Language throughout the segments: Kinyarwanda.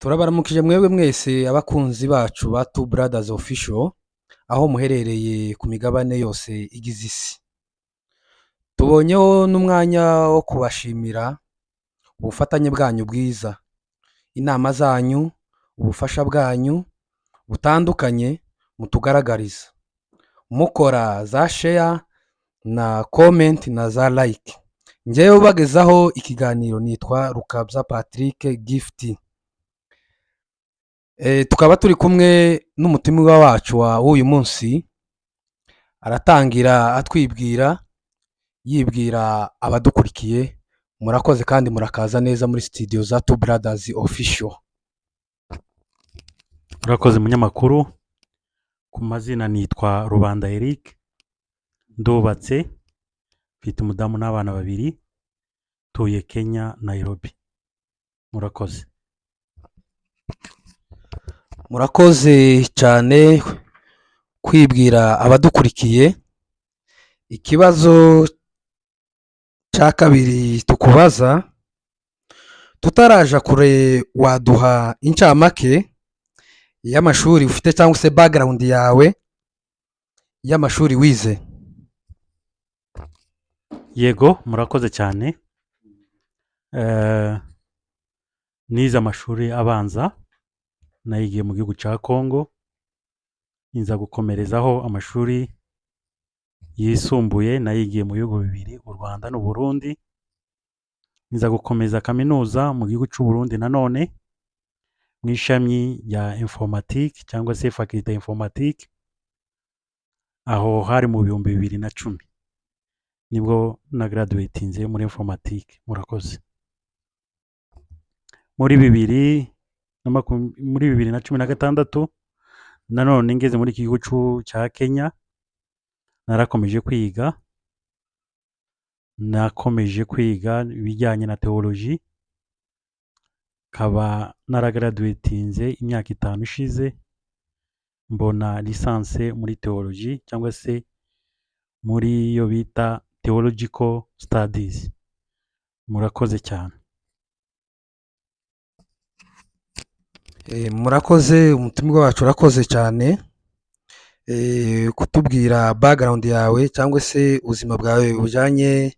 Turabaramukije mwebwe mwese abakunzi bacu ba Two Brothers Official aho muherereye ku migabane yose igize isi. Tubonyeho n'umwanya wo kubashimira ubufatanye bwanyu bwiza, inama zanyu, ubufasha bwanyu butandukanye mutugaragariza, mukora za share na comment na za like. Njyewe ubagezaho ikiganiro nitwa Rukabya Patrick Gift. Tukaba turi kumwe n'umutumirwa wacu w'uyu munsi, aratangira atwibwira yibwira abadukurikiye. Murakoze kandi murakaza neza muri studio za Two Brothers Official. Murakoze munyamakuru. Ku mazina nitwa Rubanda Eric, ndubatse, mfite umudamu n'abana babiri, tuye Kenya, Nairobi. Murakoze. Murakoze cyane kwibwira abadukurikiye. Ikibazo cya kabiri tukubaza, tutaraja kure waduha incamake y'amashuri ufite cyangwa se background yawe y'amashuri wize? Yego, murakoze cyane. Nize amashuri abanza, nayigiye mu gihugu cya Congo, nza gukomerezaho amashuri yisumbuye, nayigiye mu bihugu bibiri, u Rwanda n'u Burundi. Nza gukomeza kaminuza mu gihugu cy'u Burundi nanone, mu ishami rya informatique cyangwa se faculté informatique, aho hari mu 2010 nibwo na graduatinze muri informatique. Murakoze. Muri 2016 nanone ngeze muri iki gihugu cya Kenya, narakomeje kwiga ibijyanye na theology, kaba naragraduatinze imyaka 5 ishize, mbona licence muri theology cyangwa se muri yo bita theological studies. Murakoze cyane. Murakoze, umutumirwa wacu urakoze cyane kutubwira background yawe cyangwa se ubuzima bwawe bujyanye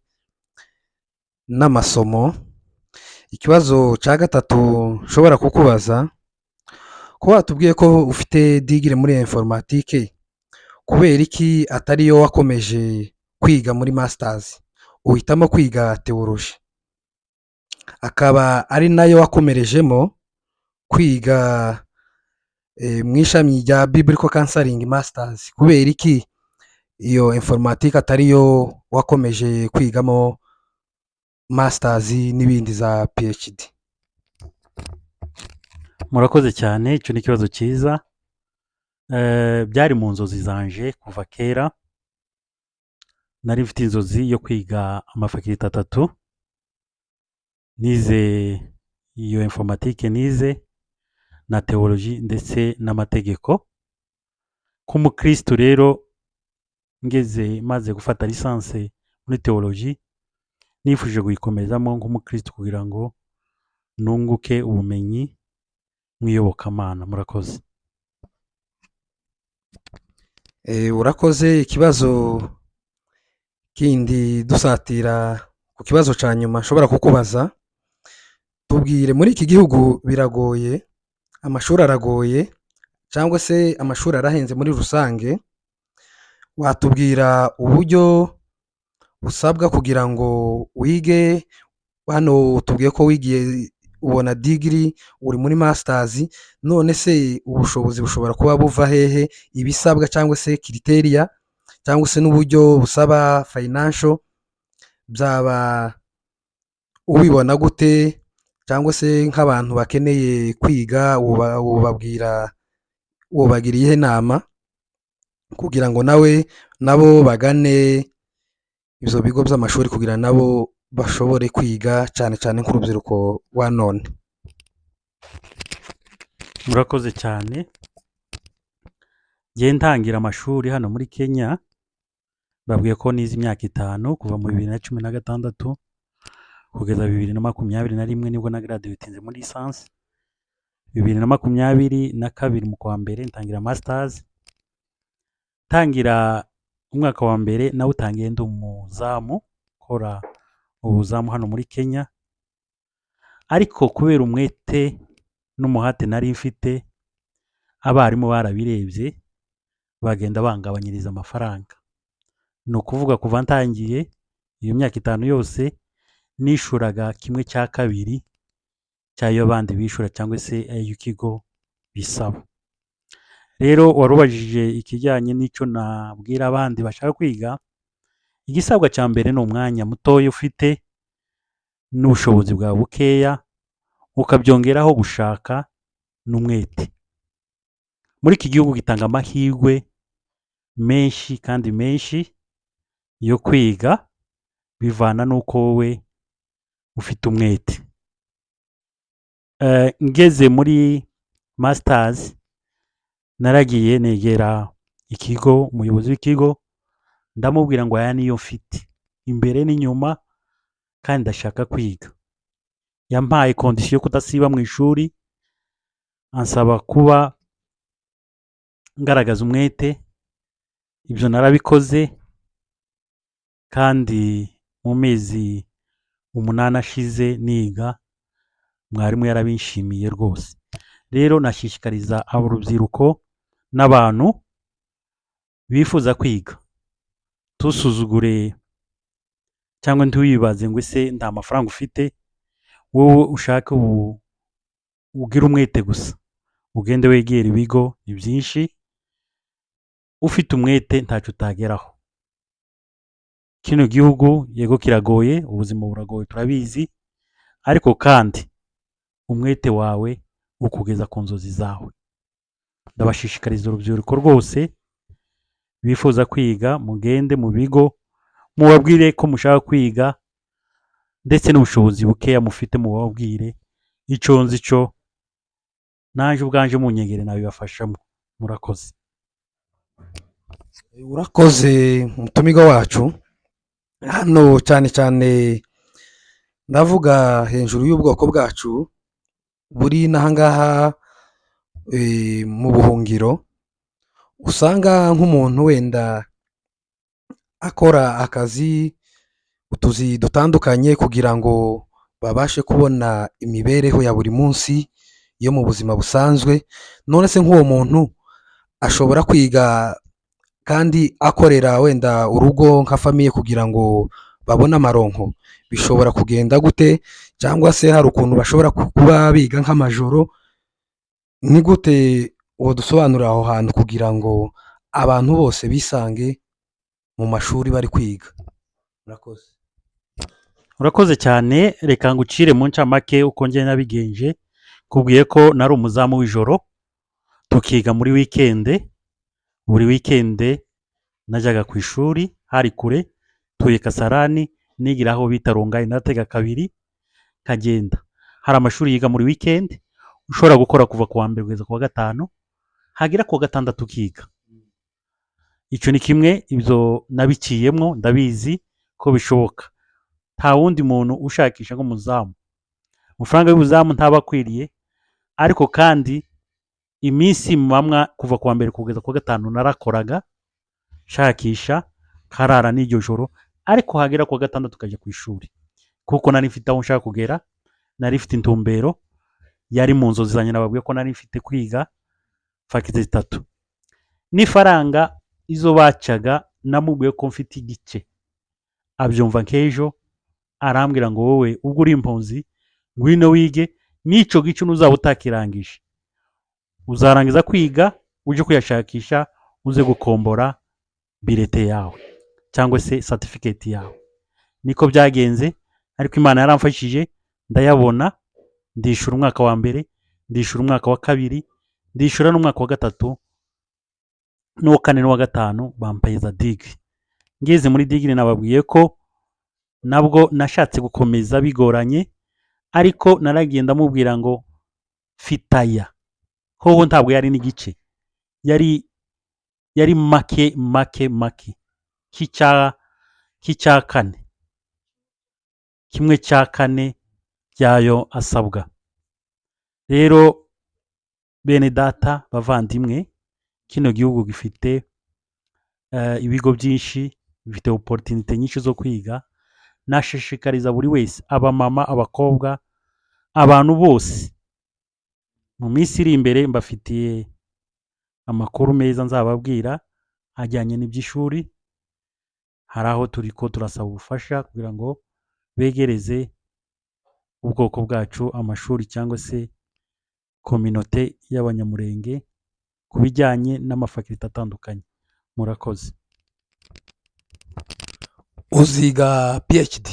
n'amasomo. Ikibazo cya gatatu nshobora kukubaza, ko watubwiye ko ufite degree muri informatique, kubera iki atari yo wakomeje kwiga muri masters uhitamo kwiga theology, akaba ari nayo wakomerejemo kwiga mu ishami rya Biblical Counseling Masters? Kubera iki iyo informatique atari yo wakomeje kwigamo masters n'ibindi za PhD? Murakoze cyane, icyo ni ikibazo cyiza. Byari mu nzozi zanje kuva kera. Nari mfite inzozi yo kwiga amafakulite 3, nize iyo informatique, nize na theology ndetse n'amategeko. K'umukristo rero, ngeze maze gufata licence muri theology, nifuje guyikomezamo nk'umukristo kugira ngo nunguke ubumenyi mwiyobokamana. Murakoze. Urakoze. Ikibazo kindi dusatira ku kibazo cya nyuma nshobora kukubaza, tubwire, muri iki gihugu biragoye, amashuri aragoye cyangwa se amashuri arahenze muri rusange, watubwira uburyo usabwa kugira ngo wige? Hano tubwiye ko wigiye ubona degree, uri muri masters, none se ubushobozi bushobora kuba buva hehe? Ibisabwa cyangwa se criteria cyangwa se n'uburyo busaba financial byaba ubibona gute? Cyangwa se nk'abantu bakeneye kwiga ubagiriye inama kugira ngo nabo bagane ibyo bigo by'amashuri kugira nabo bashobore kwiga, cyane cyane nk'urubyiruko wa none? Murakoze cyane. Ntangira amashuri hano muri Kenya, babwiye ko nize imyaka 5 kuva mu 2016 kugeza 2021 nibwo na graduatinze muri licence. 2022 mu kwa mbere ntangira masters. Tangira umwaka wa mbere nawutangiye ndi umuzamu nkora ubuzamu hano muri Kenya, ariko kubera umwete n'umuhate nari mfite abarimu barabirebye bagenda bangabanyiriza amafaranga. Ni ukuvuga kuva ntangiye iyo myaka 5 yose nishuraga 1/2 cyayo abandi bishura cyangwa se ayo ikigo bisaba. Rero warubajije ikijyanye n'icyo nabwira abandi bashaka kwiga. Igisabwa cya mbere ni umwanya mutoya ufite n'ubushobozi bwa bukeya, ukabyongeraho gushaka n'umwete. Muri iki gihugu gitanga amahirwe menshi kandi menshi yo kwiga, bivana n'uko wowe ufite umwete. Ngeze muri masters naragiye negera ikigo, umuyobozi w'ikigo, ndamubwira ngo aya niyo mfite imbere n'inyuma kandi ndashaka kwiga. Yampaye condition yo kudasiba mu ishuri, ansaba kuba ngaragaza umwete. Ibyo narabikoze kandi mu mezi 8 ashize niga, mwarimu yarabinshimiye rwose. Rero nashishikariza urubyiruko n'abantu bifuza kwiga, tusuzugure cyangwa ntiwibaze ngo ese nta mafaranga ufite. Wowe ushake ugira umwete gusa, ugende wegera ibigo, ni byinshi. Ufite umwete ntacyo utageraho. Kino gihugu yego kiragoye, ubuzima buragoye turabizi, ariko kandi umwete wawe ukugeza ku nzozi zawe. Ndabashishikariza urubyiruko rwose bifuza kwiga, mugende mu bigo, mubabwire ko mushaka kwiga, ndetse n'ubushobozi bukeya mufite mubabwire. Icyo nzi cyo naje ubwanje munyegere nabibafashamo. Murakoze. urakoze mutumiga wacu. Hano cyane cyane ndavuga hejuru y'ubwoko bwacu buri n'ahangaha mu buhungiro, usanga nk'umuntu wenda akora akazi, utuzi dutandukanye kugira ngo babashe kubona imibereho ya buri munsi yo mu buzima busanzwe. None se nk'uwo muntu ashobora kwiga kandi akorera wenda urugo nka famiye kugira ngo babone amaronko? Bishobora kugenda gute? Cyangwa se hari ukuntu bashobora kuba biga nk'amajoro? Ni gute dusobanurira aho hantu kugira ngo abantu bose bisange mu mashuri bari kwiga? Murakoze. Urakoze cyane. Reka ngucire mu ncamake uko njye nabigenje. Kubwiye ko nari umuzamu w'ijoro, tukiga muri weekend. Buri weekend najyaga ku ishuri, hari kure, tuye Kasarani, nigira aho bita Rongai, natega kabiri kagenda. Hari amashuri yiga muri weekend ushobora gukora kuva ku wa mbere kugeza ku wa gatanu, hagira ku wa gatandatu ukiga. Icyo ni kimwe, ibyo nabiciyemo, ndabizi ko bishoboka. Nta wundi muntu ushakisha nk'umuzamu. Amafaranga y'ubuzamu ntaba akwiriye, ariko kandi iminsi mamwa kuva ku wa mbere kugeza ku wa gatanu narakoraga shakisha, karara n'iryo joro, ariko hagera ku wa gatandatu tukajya ku ishuri, kuko nari mfite aho nshaka kugera, nari mfite intumbero, yari mu nzozi zanjye. Nababwiye ko nari mfite kwiga faculty 3. N'ifaranga izo bacaga namubwiye ko mfite igice, abyumva nk'ejo, arambwira ngo wowe ubwo uri impunzi ngwino wige, n'ico gice uzaba utakirangije uzarangiza kwiga uje kuyashakisha, uze gukombora birete yawe cyangwa se certificate yawe. Niko byagenze, ariko Imana yaramfashije ndayabona, ndishura umwaka wa mbere, ndishura umwaka wa kabiri, ndishura n'umwaka wa gatatu, n'uwa kane n'uwa gatanu bampeza degree. Ngeze muri degree nababwiye ko nabwo nashatse gukomeza bigoranye, ariko naragiye ndamubwira ngo fitaya hoho ntabwo yari n'igice, yari make k'icya kane, 1/4 byayo asabwa. Rero bene data bavandimwe, kino gihugu gifite ibigo byinshi, bifite oporutinite nyinshi zo kwiga. Nashishikariza buri wese, abamama, abakobwa, abantu bose, mu minsi iri imbere mbafitiye amakuru meza nzababwira ajyanye n'iby'ishuri. Hari aho turi ko turasaba ubufasha kugira ngo begereze ubwoko bwacu amashuri cyangwa se kominote y'abanyamurenge ku bijyanye n'amafakilite atandukanye. Murakoze. uziga phd?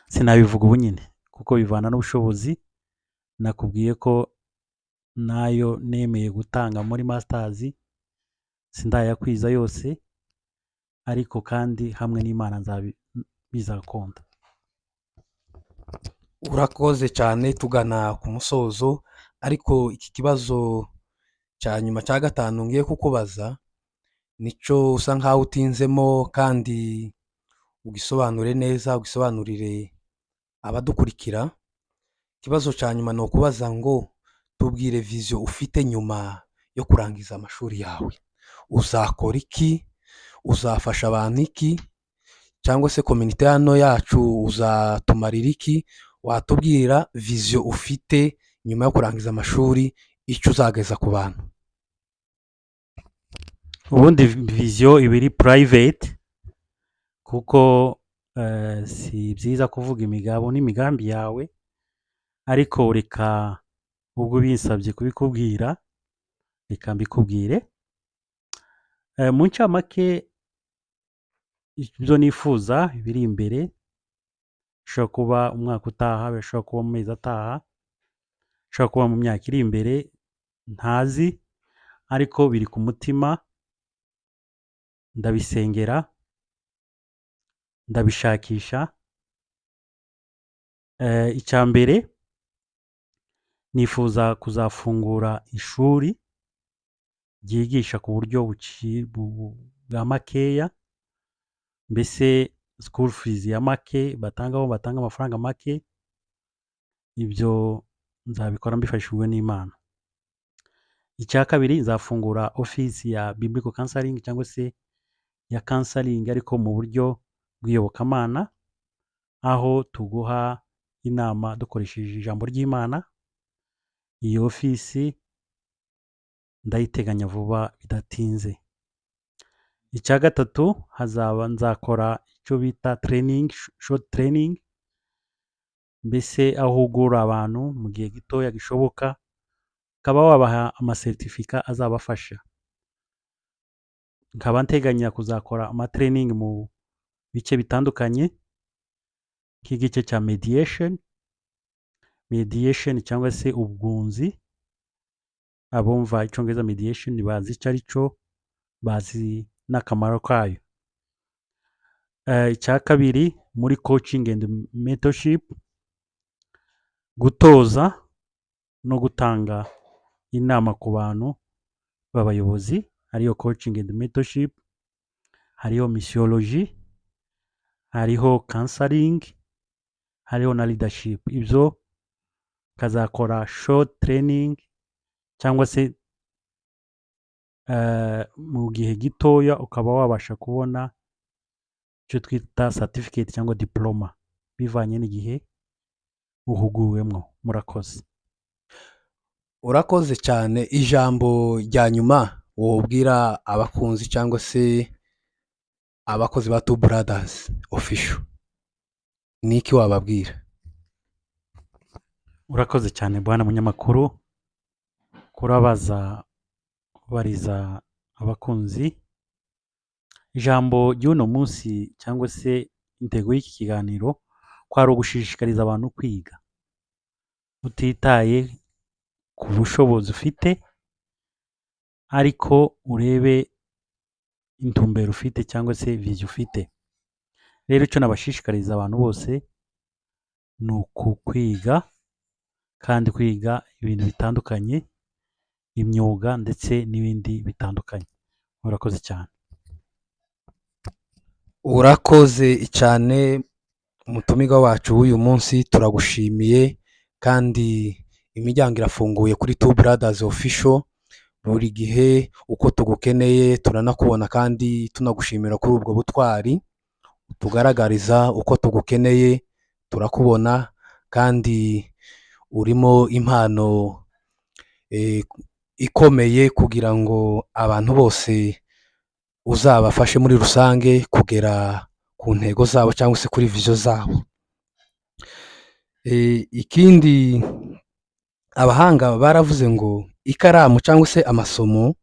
Sinabivuga ubu nyine kuko bivana n'ubushobozi. Nakubwiye ko nayo nemeye gutanga muri masters, sindayakwiza yose, ariko kandi hamwe n'Imana bizakunda. Urakoze cyane, tugana ku musozo, ariko iki kibazo cya nyuma cya gatanu ngiye kukubaza nicyo usa nkaho utinzemo, kandi ugisobanure neza, ugisobanurire abadukurikira. Ikibazo cya nyuma ni ukubaza ngo tubwire viziyo ufite nyuma yo kurangiza amashuri yawe. Uzakora iki? Uzafasha abantu iki? Cyangwa se kominite hano yacu uzatumarira iki? Watubwira viziyo ufite nyuma yo kurangiza amashuri, icyo uzageza ku bantu. Ubundi viziyo iba iri private kuko si byiza kuvuga imigabo n'imigambi yawe, ariko reka ubwo binsabye kubikubwira, reka mbikubwire. Mu ncamake ibyo nifuza biri imbere, bishobora kuba umwaka utaha, bishobora kuba mu mezi ataha, bishobora kuba mu myaka iri imbere ntazi, ariko biri ku mutima, ndabisengera, ndabishakisha. Icya mbere nifuza kuzafungura ishuri ryigisha ku buryo bwa makeya, mbese school fees ya make, batanga amafaranga make. Ibyo nzabikora mbifashijwe n'Imana. Icya kabiri, nzafungura ofisi ya biblical counseling cyangwa se ya counseling ariko mu buryo bw'iyobokamana, aho tuguha inama dukoresheje ijambo ry'Imana. Iyo ofisi ndayiteganya vuba bidatinze. Icya gatatu, nzakora icyo bita training, short training, mbese aho uhugura abantu mu gihe gitoya gishoboka, ukaba wabaha amasertifika azabafasha. Nkaba nteganya kuzakora amatraining mu bice bitandukanye, nk'igice cya mediation cyangwa se ubwunzi. Abumva icyongereza mediation bazi icyo ari cyo, bazi n'akamaro kayo. Icya kabiri, muri coaching and mentorship, gutoza no gutanga inama ku bantu b'abayobozi, hariyo coaching and mentorship, hariho missiology, hariho counseling, hariho na leadership. Ibyo kazakora short training cyangwa se mu gihe gitoya ukaba wabasha kubona icyo twita certificate cyangwa diploma bivanye n'igihe uhuguwemo. Murakoze. Urakoze cyane. Ijambo rya nyuma wobwira abakunzi cyangwa se abakozi ba Two Brothers Official ni iki wababwira? Urakoze cyane bwana munyamakuru kubariza abakunzi. Ijambo ry'uno munsi cyangwa se intego y'iki kiganiro kwari ugushishikariza abantu kwiga utitaye ku bushobozi ufite, ariko urebe intumbero ufite cyangwa se vision ufite. Rero icyo nabashishikariza abantu bose ni ukwiga, kandi kwiga ibintu bitandukanye, imyuga ndetse n'ibindi bitandukanye. Murakoze cyane. Urakoze cyane umutumirwa wacu w'uyu munsi, turagushimiye kandi imiryango irafunguye kuri tu bradazi ofisho, buri gihe uko tugukeneye turanakubona kandi tunagushimira kuri ubwo butwari tugaragariza. Uko tugukeneye turakubona kandi urimo impano ikomeye kugira ngo abantu bose uzabafashe muri rusange kugera ku ntego zabo cyangwa se kuri viziyo zabo. Ikindi abahanga baravuze ngo ikaramu cyangwa se amasomo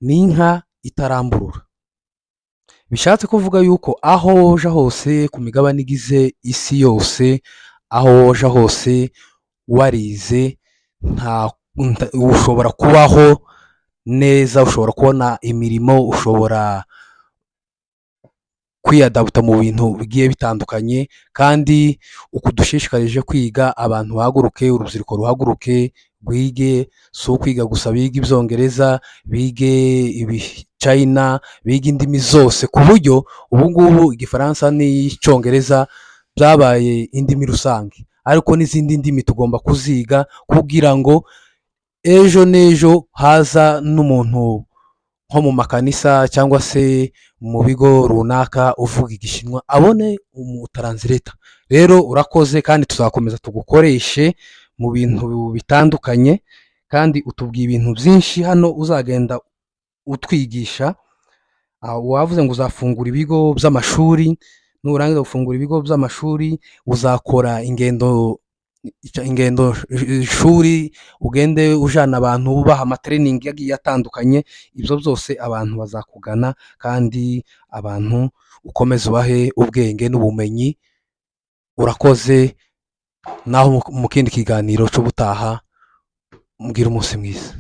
ni inka itaramburura. Bishatse kuvuga yuko aho woja hose ku migabane igize isi yose, aho woja hose warize ushobora kubaho neza, ushobora kubona imirimo, ushobora kwiyadabuta mu bintu bigiye bitandukanye. Kandi uko dushishikarije kwiga, abantu bahaguruke, urubyiruko ruhaguruke rwige. Si ukwiga gusa, bige ibyongereza, bige ibichina, bige indimi zose, ku buryo ubu ngubu igifaransa n'icyongereza byabaye indimi rusange, ariko n'izindi ndimi tugomba kuziga kugira ngo ejo n'ejo haza n'umuntu nko mu makanisa cyangwa se mu bigo runaka uvuga igishinwa abone umutaranzileta. Rero urakoze kandi tuzakomeza tugukoreshe mu bintu bitandukanye, kandi utubwiye ibintu byinshi hano uzagenda utwigisha. Wavuze ngo uzafungura ibigo by'amashuri, nurangiza gufungura ibigo by'amashuri uzakora ingendo shuri, ugende ujana abantu ubaha amatrening agiye atandukanye. Ibyo byose abantu bazakugana kandi abantu ukomeze ubahe ubwenge n'ubumenyi. Urakoze, naho mu kindi kiganiro cy'ubutaha, mbwira umunsi mwiza.